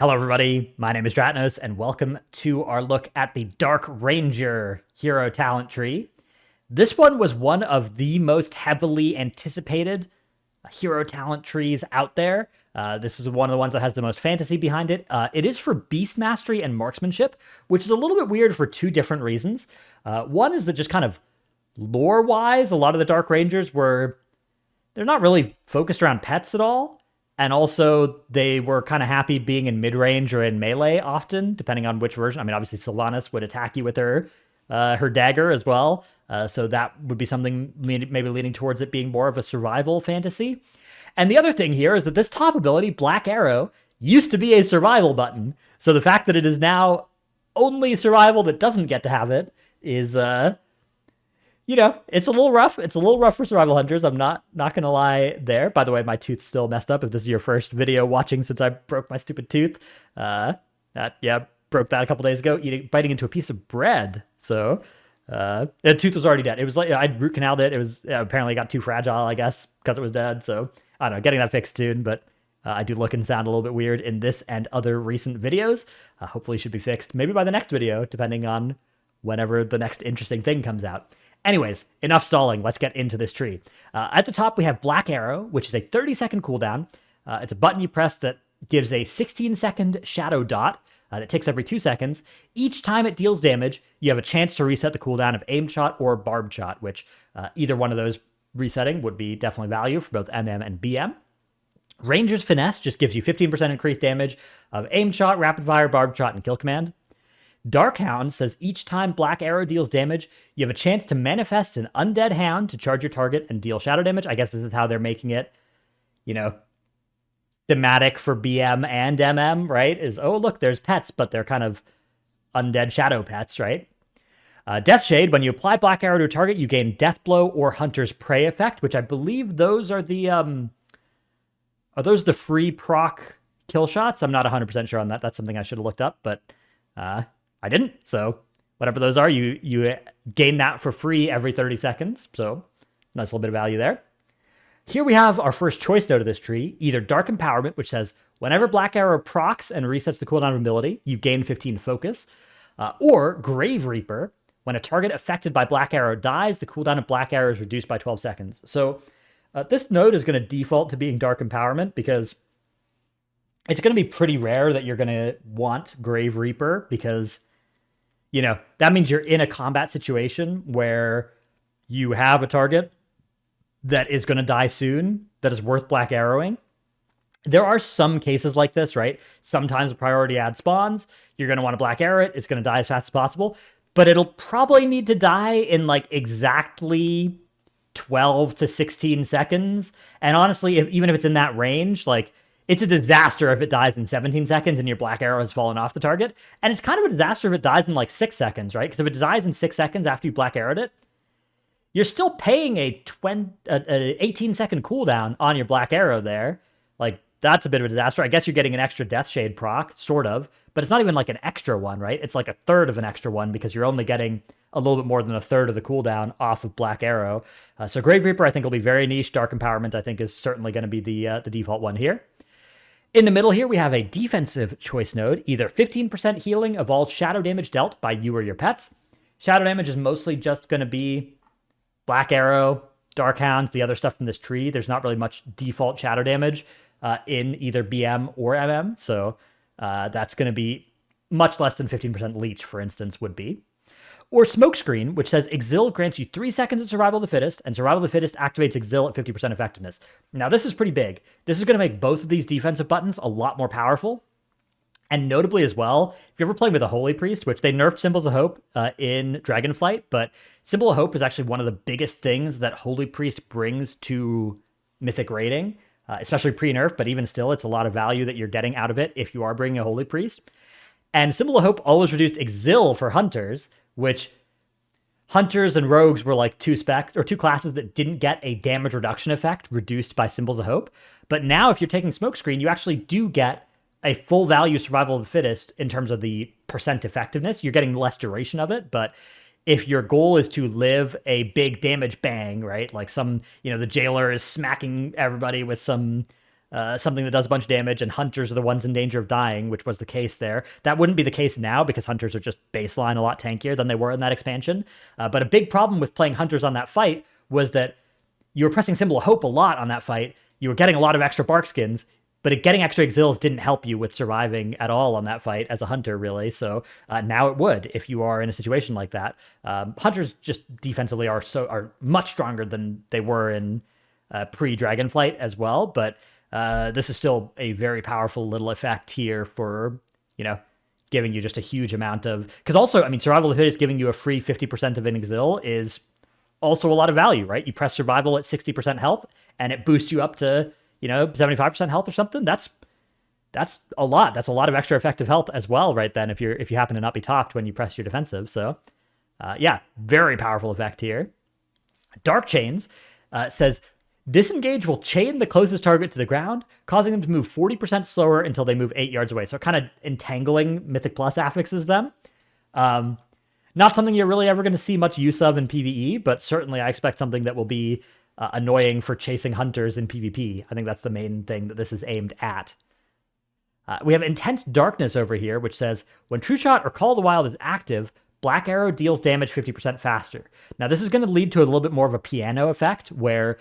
Hello, everybody. My name is Dratnos, and welcome to our look at the Dark Ranger hero talent tree. This one was one of the most heavily anticipated hero talent trees out there. This is one of the ones that has the most fantasy behind it. It is for Beast Mastery and Marksmanship, which is a little bit weird for two different reasons. One is that just kind of lore-wise, a lot of the Dark Rangers they're not really focused around pets at all. And also, they were kind of happy being in mid-range or in melee often, depending on which version. I mean, obviously, Sylvanas would attack you with her dagger as well. So that would be something maybe leaning towards it being more of a survival fantasy. And the other thing here is that this top ability, Black Arrow, used to be a survival button. So the fact that it is now only survival that doesn't get to have it is it's a little rough. It's a little rough for survival hunters. I'm not gonna lie there. By the way, my tooth's still messed up. If this is your first video watching since I broke my stupid tooth, broke that a couple days ago, biting into a piece of bread. So the tooth was already dead. It was like I root canaled it. It was apparently got too fragile, I guess, because it was dead. So I don't know, getting that fixed soon. But I do look and sound a little bit weird in this and other recent videos. Hopefully, should be fixed maybe by the next video, depending on whenever the next interesting thing comes out. Anyways, enough stalling. Let's get into this tree. At the top, we have Black Arrow, which is a 30-second cooldown. It's a button you press that gives a 16-second shadow dot that ticks every 2 seconds. Each time it deals damage, you have a chance to reset the cooldown of Aimed Shot or Barbed Shot, which either one of those resetting would be definitely value for both MM and BM. Ranger's Finesse just gives you 15% increased damage of Aimed Shot, Rapid Fire, Barbed Shot, and Kill Command. Darkhound says each time Black Arrow deals damage, you have a chance to manifest an undead hound to charge your target and deal shadow damage. I guess this is how they're making it, thematic for BM and MM, right? Is, oh, look, there's pets, but they're kind of undead shadow pets, right? Death Shade, when you apply Black Arrow to a target, you gain Death Blow or Hunter's Prey effect, which I believe those are the free proc kill shots? I'm not 100% sure on that. That's something I should have looked up, but I didn't, so whatever those are, you gain that for free every 30 seconds, so nice little bit of value there. Here we have our first choice node of this tree, either Dark Empowerment, which says, whenever Black Arrow procs and resets the cooldown of ability, you gain 15 focus, or Grave Reaper, when a target affected by Black Arrow dies, the cooldown of Black Arrow is reduced by 12 seconds. So this node is going to default to being Dark Empowerment because it's going to be pretty rare that you're going to want Grave Reaper because that means you're in a combat situation where you have a target that is going to die soon, that is worth Black Arrowing. There are some cases like this, right? Sometimes a priority ad spawns, you're going to want to Black Arrow it, it's going to die as fast as possible, but it'll probably need to die in like exactly 12 to 16 seconds. And honestly, even if it's in that range, like, it's a disaster if it dies in 17 seconds and your Black Arrow has fallen off the target. And it's kind of a disaster if it dies in like 6 seconds, right? Because if it dies in 6 seconds after you Black Arrowed it, you're still paying a 18-second cooldown on your Black Arrow there. Like, that's a bit of a disaster. I guess you're getting an extra Death Shade proc, sort of. But it's not even like an extra one, right? It's like a third of an extra one because you're only getting a little bit more than a third of the cooldown off of Black Arrow. So Grave Reaper, I think, will be very niche. Dark Empowerment, I think, is certainly going to be the default one here. In the middle here, we have a defensive choice node, either 15% healing of all shadow damage dealt by you or your pets. Shadow damage is mostly just going to be Black Arrow, Darkhounds, the other stuff from this tree. There's not really much default shadow damage in either BM or MM, so that's going to be much less than 15% leech, for instance, would be. Or Smok Screen, which says Exil grants you 3 seconds of Survival of the Fittest, and Survival of the Fittest activates Exil at 50% effectiveness. Now, this is pretty big. This is going to make both of these defensive buttons a lot more powerful. And notably as well, if you're ever playing with a Holy Priest, which they nerfed Symbols of Hope in Dragonflight, but Symbol of Hope is actually one of the biggest things that Holy Priest brings to Mythic rating, especially pre-nerf, but even still, it's a lot of value that you're getting out of it if you are bringing a Holy Priest. And Symbol of Hope always reduced Exil for Hunters, which Hunters and Rogues were like two classes that didn't get a damage reduction effect reduced by Symbols of Hope. But now if you're taking Smok Screen, you actually do get a full value Survival of the Fittest in terms of the percent effectiveness. You're getting less duration of it, but if your goal is to live a big damage bang, right? Like the jailer is smacking everybody with some something that does a bunch of damage, and hunters are the ones in danger of dying, which was the case there. That wouldn't be the case now because hunters are just baseline a lot tankier than they were in that expansion. But a big problem with playing hunters on that fight was that you were pressing Symbol of Hope a lot on that fight. You were getting a lot of extra bark skins, but getting extra exils didn't help you with surviving at all on that fight as a hunter, really. So now it would if you are in a situation like that. Hunters just defensively are much stronger than they were in pre-Dragonflight as well, but this is still a very powerful little effect here for, giving you just a huge amount of... Because also, I mean, Survival of the Fittest giving you a free 50% of an exil is also a lot of value, right? You press Survival at 60% health, and it boosts you up to, 75% health or something. That's a lot. That's a lot of extra effective health as well, right then, if you happen to not be topped when you press your defensive. So, yeah, very powerful effect here. Dark Chains says... Disengage will chain the closest target to the ground, causing them to move 40% slower until they move 8 yards away. So kind of entangling Mythic Plus affixes them. Not something you're really ever going to see much use of in PvE, but certainly I expect something that will be annoying for chasing hunters in PvP. I think that's the main thing that this is aimed at. We have Intense Darkness over here, which says, when True Shot or Call of the Wild is active, Black Arrow deals damage 50% faster. Now, this is going to lead to a little bit more of a piano effect, where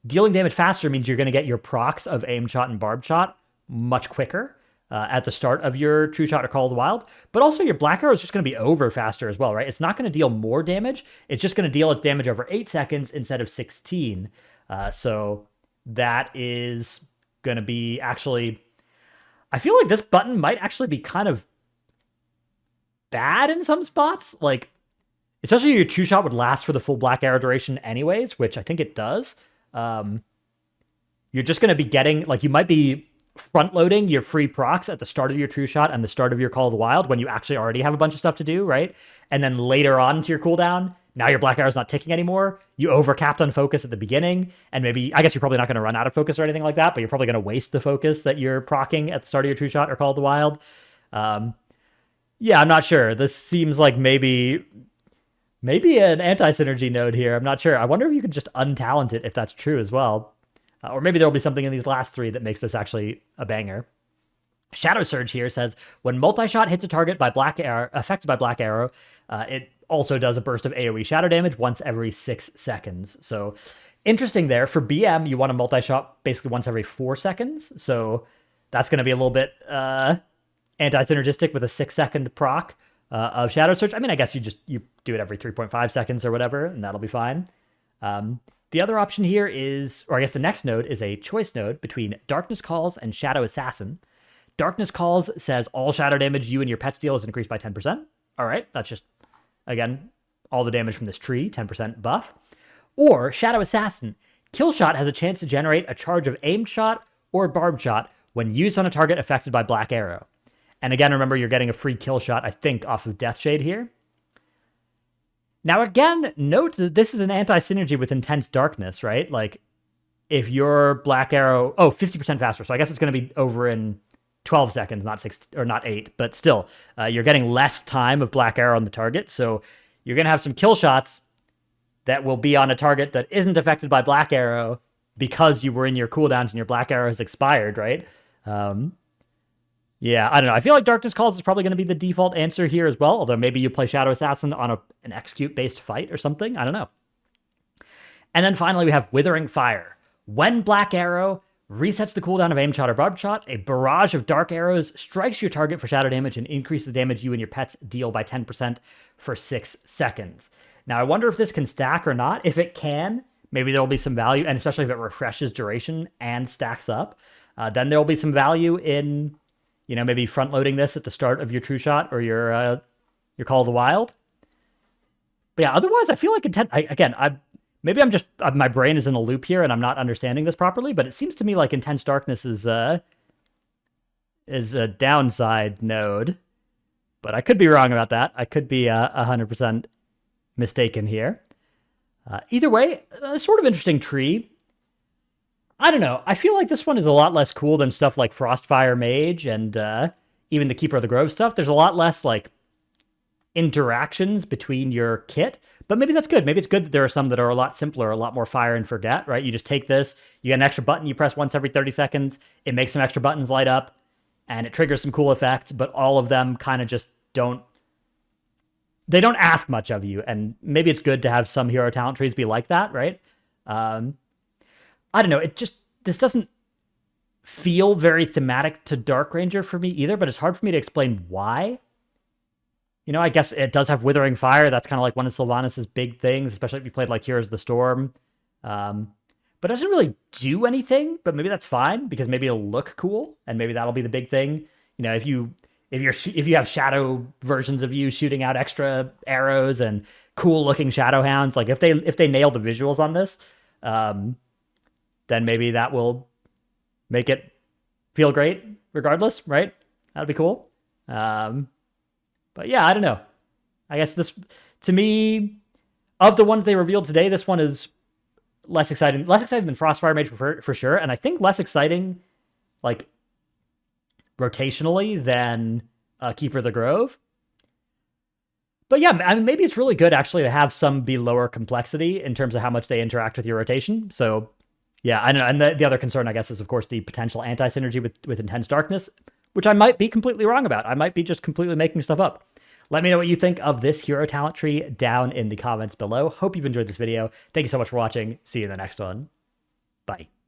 dealing damage faster means you're going to get your procs of Aim Shot and Barb Shot much quicker at the start of your True Shot or Call of the Wild. But also your Black Arrow is just going to be over faster as well, right? It's not going to deal more damage. It's just going to deal its damage over 8 seconds instead of 16. So that is going to be actually... I feel like this button might actually be kind of bad in some spots. Like, especially your True Shot would last for the full Black Arrow duration anyways, which I think it does. You're just going to be getting, like, you might be front loading your free procs at the start of your True Shot and the start of your Call of the Wild when you actually already have a bunch of stuff to do, right? And then later on into your cooldown, now your Black Arrow's not ticking anymore. You overcapped on focus at the beginning, and maybe, I guess you're probably not going to run out of focus or anything like that, but you're probably going to waste the focus that you're proccing at the start of your True Shot or Call of the Wild. Yeah, I'm not sure. This seems like maybe an anti-synergy node here. I'm not sure. I wonder if you could just untalent it if that's true as well. Or maybe there'll be something in these last three that makes this actually a banger. Shadow Surge here says, when multi-shot hits a target by Black Arrow, affected by Black Arrow, it also does a burst of AoE shadow damage once every 6 seconds. So interesting there. For BM, you want a multi-shot basically once every 4 seconds. So that's going to be a little bit anti-synergistic with a 6-second proc of Shadow Surge. I mean, I guess you do it every 3.5 seconds or whatever, and that'll be fine. The other option here is, or I guess the next node is a choice node between Darkness Calls and Shadow Assassin. Darkness Calls says all shadow damage you and your pets deal is increased by 10%. All right, that's just, again, all the damage from this tree, 10% buff. Or Shadow Assassin. Kill Shot has a chance to generate a charge of Aimed Shot or Barbed Shot when used on a target affected by Black Arrow. And again, remember, you're getting a free Kill Shot, I think, off of Death Shade here. Now, again, note that this is an anti-synergy with Intense Darkness, right? Like, if your Black Arrow... Oh, 50% faster, so I guess it's going to be over in 12 seconds, not 6 or not 8, but still, you're getting less time of Black Arrow on the target, so you're going to have some kill shots that will be on a target that isn't affected by Black Arrow because you were in your cooldowns and your Black Arrow has expired, right? Yeah, I don't know. I feel like Darkness Calls is probably going to be the default answer here as well, although maybe you play Shadow Assassin on an execute-based fight or something. I don't know. And then finally, we have Withering Fire. When Black Arrow resets the cooldown of Aim Shot or Barbed Shot, a barrage of dark arrows strikes your target for shadow damage and increases the damage you and your pets deal by 10% for 6 seconds. Now, I wonder if this can stack or not. If it can, maybe there will be some value, and especially if it refreshes duration and stacks up, then there will be some value in... maybe front-loading this at the start of your True Shot or your Call of the Wild. But yeah, otherwise, I feel like maybe I'm just... my brain is in a loop here and I'm not understanding this properly, but it seems to me like Intense Darkness is a downside node. But I could be wrong about that. I could be 100% mistaken here. Either way, a sort of interesting tree. I don't know. I feel like this one is a lot less cool than stuff like Frostfire Mage and even the Keeper of the Grove stuff. There's a lot less like interactions between your kit, But maybe that's good. Maybe it's good that there are some that are a lot simpler, a lot more fire and forget, right? You just take this, you get an extra button you press once every 30 seconds, it makes some extra buttons light up, and it triggers some cool effects, but all of them kind of just don't ask much of you. And maybe it's good to have some hero talent trees be like that, right? I don't know. This doesn't feel very thematic to Dark Ranger for me either, but it's hard for me to explain why. You know, I guess it does have Withering Fire. That's kind of like one of Sylvanas' big things, especially if you played like Heroes of the Storm. But it doesn't really do anything, but maybe that's fine because maybe it'll look cool and maybe that'll be the big thing. You know, if you have shadow versions of you shooting out extra arrows and cool looking shadow hounds, like if they nail the visuals on this, then maybe that will make it feel great regardless, right? That'd be cool. But yeah, I don't know. I guess this, to me, of the ones they revealed today, this one is less exciting than Frostfire Mage for sure, and I think less exciting, like rotationally, than Keeper of the Grove. But yeah, I mean, maybe it's really good actually to have some be lower complexity in terms of how much they interact with your rotation. So yeah, I know. And the other concern, I guess, is of course the potential anti-synergy with Intense Darkness, which I might be completely wrong about. I might be just completely making stuff up. Let me know what you think of this hero talent tree down in the comments below. Hope you've enjoyed this video. Thank you so much for watching. See you in the next one. Bye.